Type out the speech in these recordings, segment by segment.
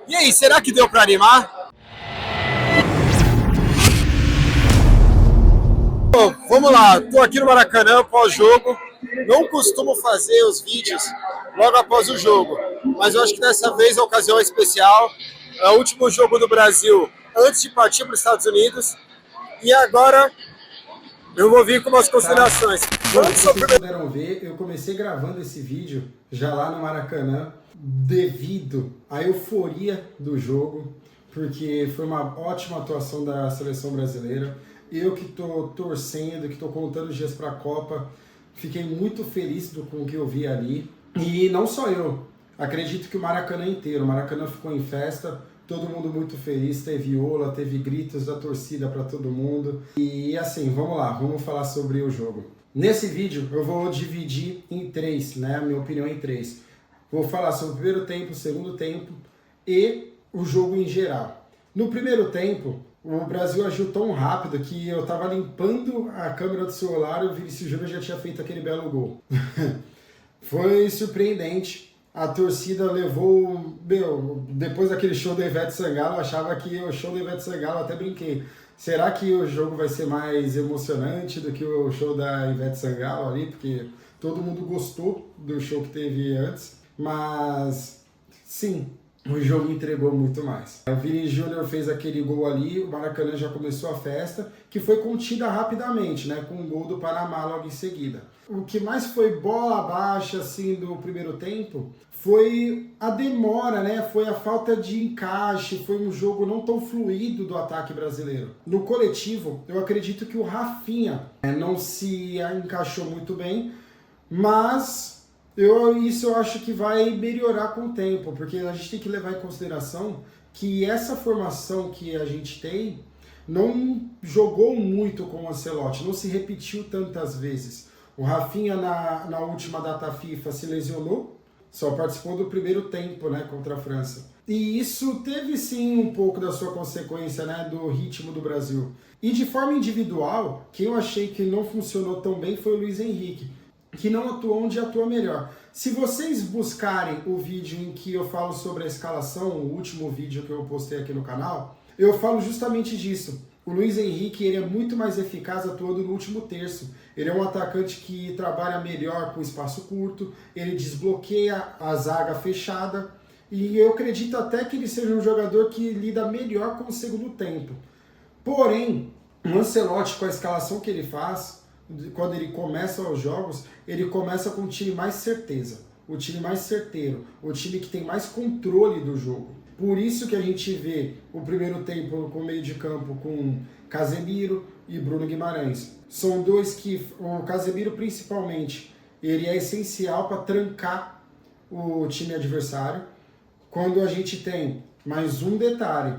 E aí, será que deu para animar? Bom, vamos lá, estou aqui no Maracanã pós-jogo. Não costumo fazer os vídeos logo após o jogo, mas eu acho que dessa vez a ocasião é especial. É o último jogo do Brasil antes de partir para os Estados Unidos. E agora eu vou vir com umas considerações. Como vocês puderam ver, eu comecei gravando esse vídeo já lá no Maracanã devido à euforia do jogo, porque foi uma ótima atuação da seleção brasileira. Eu que estou torcendo, que estou contando os dias para a Copa, fiquei muito feliz com o que eu vi ali. E não só eu, acredito que o Maracanã inteiro, o Maracanã ficou em festa, todo mundo muito feliz, teve ola, teve gritos da torcida para todo mundo. E assim, vamos lá, vamos falar sobre o jogo. Nesse vídeo eu vou dividir em três, né? A minha opinião em três. Vou falar sobre o primeiro tempo, o segundo tempo e o jogo em geral. No primeiro tempo, o Brasil agiu tão rápido que eu estava limpando a câmera do celular e o Vinícius Júnior já tinha feito aquele belo gol. Foi surpreendente. A torcida levou... depois daquele show do Ivete Sangalo, eu achava que o show do Ivete Sangalo, até brinquei. Será que o jogo vai ser mais emocionante do que o show da Ivete Sangalo ali? Porque todo mundo gostou do show que teve antes. Mas, sim, o jogo entregou muito mais. O Vini Júnior fez aquele gol ali, o Maracanã já começou a festa, que foi contida rapidamente, né, com o gol do Panamá logo em seguida. O que mais foi bola baixa, assim, do primeiro tempo, foi a demora, né, foi a falta de encaixe, foi um jogo não tão fluido do ataque brasileiro. No coletivo, eu acredito que o Rafinha não se encaixou muito bem, mas... Isso eu acho que vai melhorar com o tempo, porque a gente tem que levar em consideração que essa formação que a gente tem não jogou muito com o Ancelotti, não se repetiu tantas vezes. O Rafinha na última data FIFA se lesionou, só participou do primeiro tempo, né, contra a França. E isso teve sim um pouco da sua consequência, né, do ritmo do Brasil. E de forma individual, quem eu achei que não funcionou tão bem foi o Luiz Henrique, que não atuou onde atua melhor. Se vocês buscarem o vídeo em que eu falo sobre a escalação, o último vídeo que eu postei aqui no canal, eu falo justamente disso. O Luiz Henrique ele é muito mais eficaz atuando no último terço. Ele é um atacante que trabalha melhor com espaço curto, ele desbloqueia a zaga fechada, e eu acredito até que ele seja um jogador que lida melhor com o segundo tempo. Porém, o Ancelotti, com a escalação que ele faz, quando ele começa os jogos, ele começa com um time mais certeza, o time mais certeiro, o time que tem mais controle do jogo. Por isso que a gente vê o primeiro tempo com o meio de campo com Casemiro e Bruno Guimarães. São dois que, o Casemiro principalmente, ele é essencial para trancar o time adversário. Quando a gente tem mais um detalhe,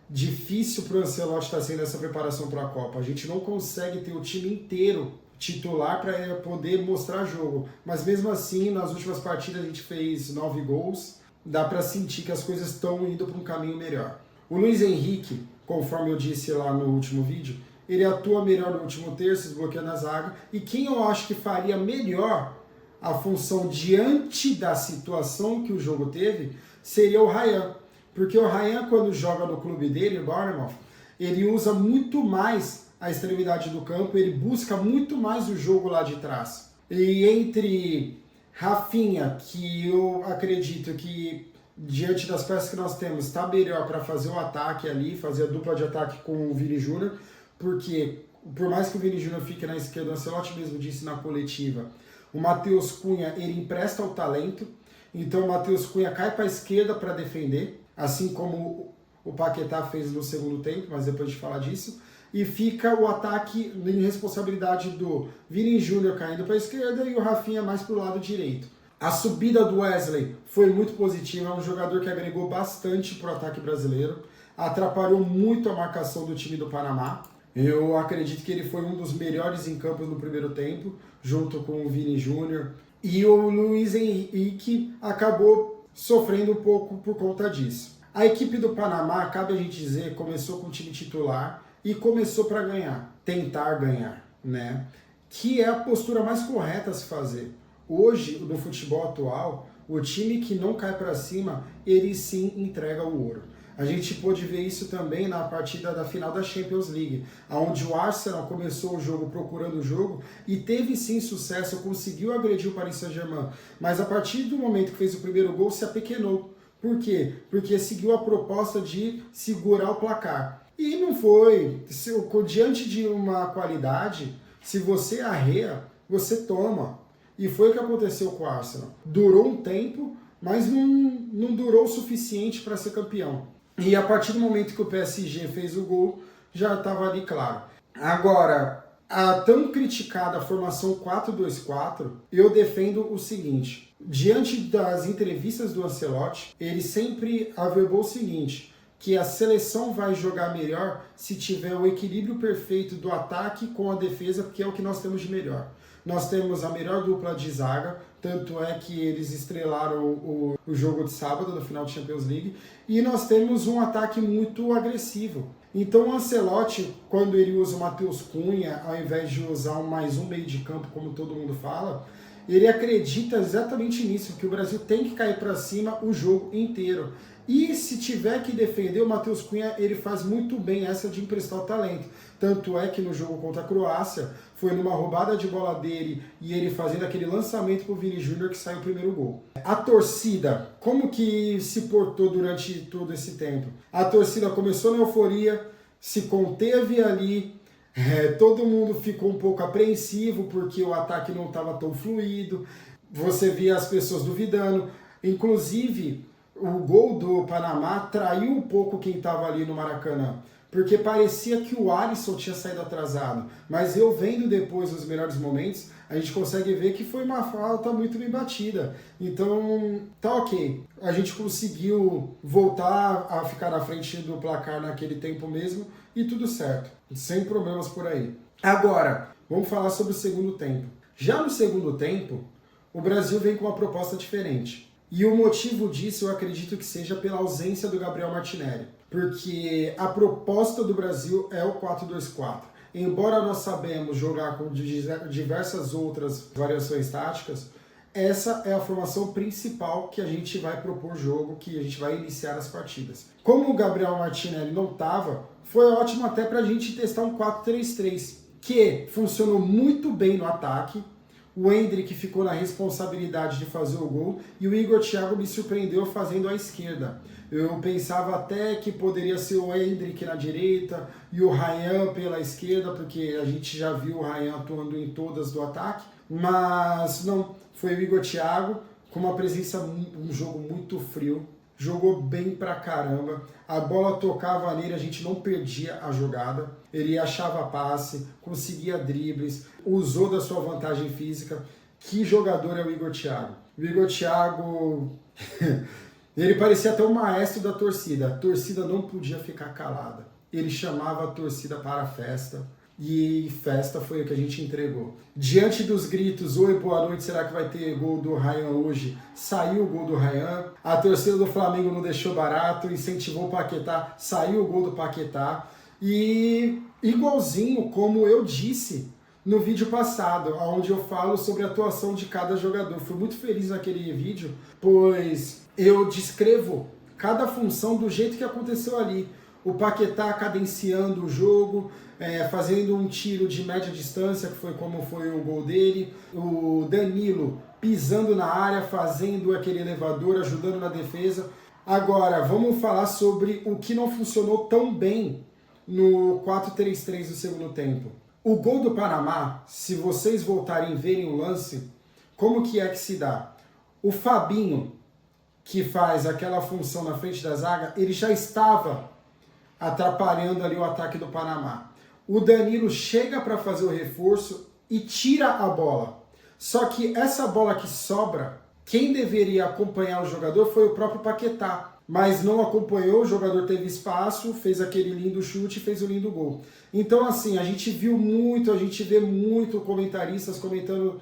difícil para o Ancelotti estar sendo essa preparação para a Copa. A gente não consegue ter o time inteiro titular para poder mostrar jogo. Mas mesmo assim, nas últimas partidas a gente fez 9 gols. Dá para sentir que as coisas estão indo para um caminho melhor. O Luiz Henrique, conforme eu disse lá no último vídeo, ele atua melhor no último terço, desbloqueando a zaga. E quem eu acho que faria melhor a função diante da situação que o jogo teve seria o Ryan. Porque o Ryan, quando joga no clube dele, o Bournemouth, ele usa muito mais a extremidade do campo, ele busca muito mais o jogo lá de trás. E entre Rafinha, que eu acredito que, diante das peças que nós temos, está melhor para fazer o ataque ali, fazer a dupla de ataque com o Vini Júnior, porque, por mais que o Vini Júnior fique na esquerda, o Ancelotti mesmo disse na coletiva, o Matheus Cunha, ele empresta o talento, então o Matheus Cunha cai para a esquerda para defender, assim como o Paquetá fez no segundo tempo, mas depois de falar disso, e fica o ataque em responsabilidade do Vini Júnior caindo para a esquerda e o Rafinha mais para o lado direito. A subida do Wesley foi muito positiva, é um jogador que agregou bastante para o ataque brasileiro, atrapalhou muito a marcação do time do Panamá. Eu acredito que ele foi um dos melhores em campo no primeiro tempo, junto com o Vini Júnior, e o Luiz Henrique acabou sofrendo um pouco por conta disso. A equipe do Panamá, cabe a gente dizer, começou com o time titular e começou para ganhar, tentar ganhar, né? Que é a postura mais correta a se fazer. Hoje, no futebol atual, O time que não cai para cima, ele sim entrega o ouro. A gente pôde ver isso também na partida da final da Champions League, onde o Arsenal começou o jogo procurando o jogo e teve sim sucesso, conseguiu agredir o Paris Saint-Germain, mas a partir do momento que fez o primeiro gol se apequenou. Por quê? Porque seguiu a proposta de segurar o placar. E não foi. Diante de uma qualidade, se você arreia, você toma. E foi o que aconteceu com o Arsenal. Durou um tempo, mas não durou o suficiente para ser campeão. E a partir do momento que o PSG fez o gol, já estava ali claro. Agora, a tão criticada formação 4-2-4, eu defendo o seguinte. Diante das entrevistas do Ancelotti, ele sempre averbou o seguinte, que a seleção vai jogar melhor se tiver o equilíbrio perfeito do ataque com a defesa, porque é o que nós temos de melhor. Nós temos a melhor dupla de zaga, tanto é que eles estrelaram o jogo de sábado, no final de Champions League, e nós temos um ataque muito agressivo. Então o Ancelotti, quando ele usa o Matheus Cunha, ao invés de usar mais um meio de campo, como todo mundo fala, ele acredita exatamente nisso, que o Brasil tem que cair para cima o jogo inteiro. E se tiver que defender, o Matheus Cunha, ele faz muito bem essa de emprestar o talento. Tanto é que no jogo contra a Croácia, foi numa roubada de bola dele e ele fazendo aquele lançamento pro Vini Júnior que saiu o primeiro gol. A torcida, como que se portou durante todo esse tempo? A torcida começou na euforia, se conteve ali, todo mundo ficou um pouco apreensivo porque o ataque não estava tão fluido, você via as pessoas duvidando, inclusive o gol do Panamá traiu um pouco quem estava ali no Maracanã, porque parecia que o Alisson tinha saído atrasado, mas eu vendo depois os melhores momentos, a gente consegue ver que foi uma falta muito bem batida. Então, tá ok. A gente conseguiu voltar a ficar na frente do placar naquele tempo mesmo e tudo certo, sem problemas por aí. Agora, vamos falar sobre o segundo tempo. Já no segundo tempo, o Brasil vem com uma proposta diferente. E o motivo disso eu acredito que seja pela ausência do Gabriel Martinelli. Porque a proposta do Brasil é o 4-2-4. Embora nós sabemos jogar com diversas outras variações táticas, essa é a formação principal que a gente vai propor jogo, que a gente vai iniciar as partidas. Como o Gabriel Martinelli não estava, foi ótimo até para a gente testar um 4-3-3, que funcionou muito bem no ataque. O Endrick ficou na responsabilidade de fazer o gol e o Igor Thiago me surpreendeu fazendo à esquerda. Eu pensava até que poderia ser o Endrick na direita e o Ryan pela esquerda, porque a gente já viu o Ryan atuando em todas do ataque, mas não, foi o Igor Thiago com uma presença, um jogo muito frio, jogou bem pra caramba, a bola tocava nele, a gente não perdia a jogada, ele achava passe, conseguia dribles, usou da sua vantagem física. Que jogador é o Igor Thiago? O Igor Thiago, ele parecia até o maestro da torcida, a torcida não podia ficar calada, ele chamava a torcida para a festa, e festa foi o que a gente entregou. Diante dos gritos, oi, boa noite, será que vai ter gol do Ryan hoje? Saiu o gol do Ryan. A torcida do Flamengo não deixou barato, incentivou o Paquetá, saiu o gol do Paquetá. E igualzinho como eu disse no vídeo passado, onde eu falo sobre a atuação de cada jogador. Fui muito feliz naquele vídeo, pois eu descrevo cada função do jeito que aconteceu ali. O Paquetá cadenciando o jogo, fazendo um tiro de média distância, que foi como foi o gol dele. O Danilo pisando na área, fazendo aquele elevador, ajudando na defesa. Agora, vamos falar sobre o que não funcionou tão bem no 4-3-3 do segundo tempo. O gol do Panamá, se vocês voltarem e verem o lance, como que é que se dá? O Fabinho, que faz aquela função na frente da zaga, ele já estava atrapalhando ali o ataque do Panamá. O Danilo chega para fazer o reforço e tira a bola. Só que essa bola que sobra, quem deveria acompanhar o jogador foi o próprio Paquetá. Mas não acompanhou, o jogador teve espaço, fez aquele lindo chute e fez o lindo gol. Então assim, a gente vê muito comentaristas comentando,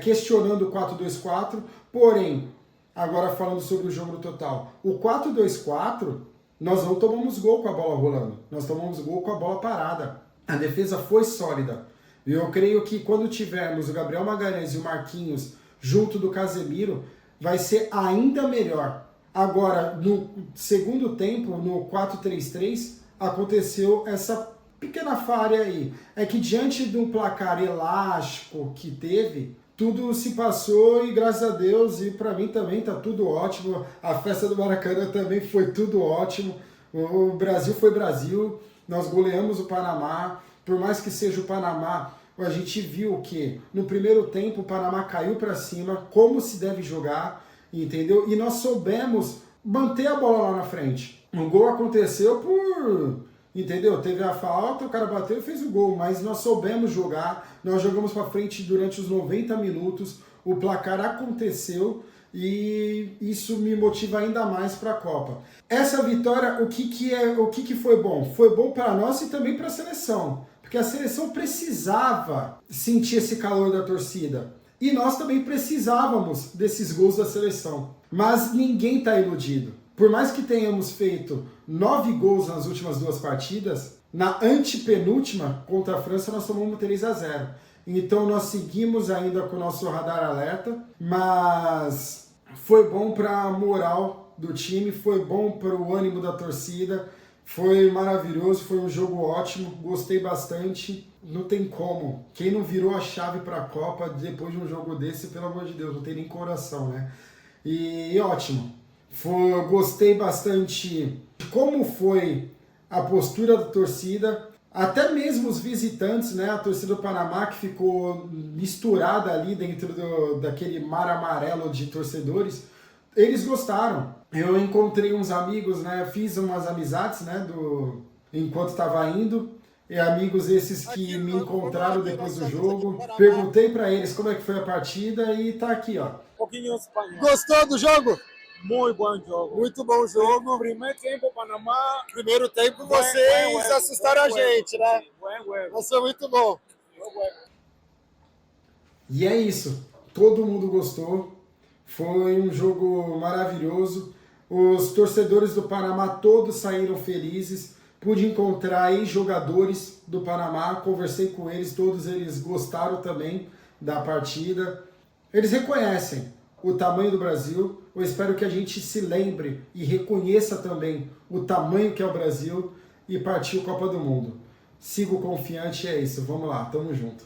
questionando o 4-2-4, porém, agora falando sobre o jogo no total, o 4-2-4, nós não tomamos gol com a bola rolando, nós tomamos gol com a bola parada. A defesa foi sólida. E eu creio que quando tivermos o Gabriel Magalhães e o Marquinhos junto do Casemiro, vai ser ainda melhor. Agora, no segundo tempo, no 4-3-3, aconteceu essa pequena falha aí. É que diante de um placar elástico que teve, tudo se passou e graças a Deus, e para mim também tá tudo ótimo. A festa do Maracanã também foi tudo ótimo. O Brasil foi Brasil, nós goleamos o Panamá. Por mais que seja o Panamá, a gente viu que no primeiro tempo o Panamá caiu para cima, como se deve jogar, entendeu? E nós soubemos manter a bola lá na frente. O gol aconteceu entendeu? Teve a falta, o cara bateu e fez o gol, mas nós soubemos jogar, nós jogamos para frente durante os 90 minutos, o placar aconteceu e isso me motiva ainda mais para a Copa. Essa vitória, o que foi bom? Foi bom para nós e também para a seleção, porque a seleção precisava sentir esse calor da torcida. E nós também precisávamos desses gols da seleção. Mas ninguém está iludido. Por mais que tenhamos feito 9 gols nas últimas 2 partidas, na antepenúltima contra a França nós tomamos 3-0. Então nós seguimos ainda com o nosso radar alerta, mas foi bom para a moral do time, foi bom para o ânimo da torcida, foi maravilhoso, foi um jogo ótimo, gostei bastante. Não tem como. Quem não virou a chave para a Copa depois de um jogo desse, pelo amor de Deus, não tem nem coração, né? E ótimo. Gostei bastante de como foi a postura da torcida, até mesmo os visitantes, né? A torcida do Panamá que ficou misturada ali dentro daquele mar amarelo de torcedores, eles gostaram. Eu encontrei uns amigos, né? Fiz umas amizades, né? Enquanto estava indo. E amigos esses que me encontraram depois do jogo. Perguntei para eles como é que foi a partida e tá aqui, ó. Gostou do jogo? Muito bom jogo. Muito bom jogo. Primeiro tempo, Panamá. Primeiro tempo vocês assustaram a gente, né? Mas foi muito bom. E é isso. Todo mundo gostou. Foi um jogo maravilhoso. Os torcedores do Panamá todos saíram felizes. Pude encontrar ex-jogadores do Panamá, conversei com eles, todos eles gostaram também da partida. Eles reconhecem o tamanho do Brasil. Eu espero que a gente se lembre e reconheça também o tamanho que é o Brasil e partiu Copa do Mundo. Sigo confiante, é isso. Vamos lá, tamo junto.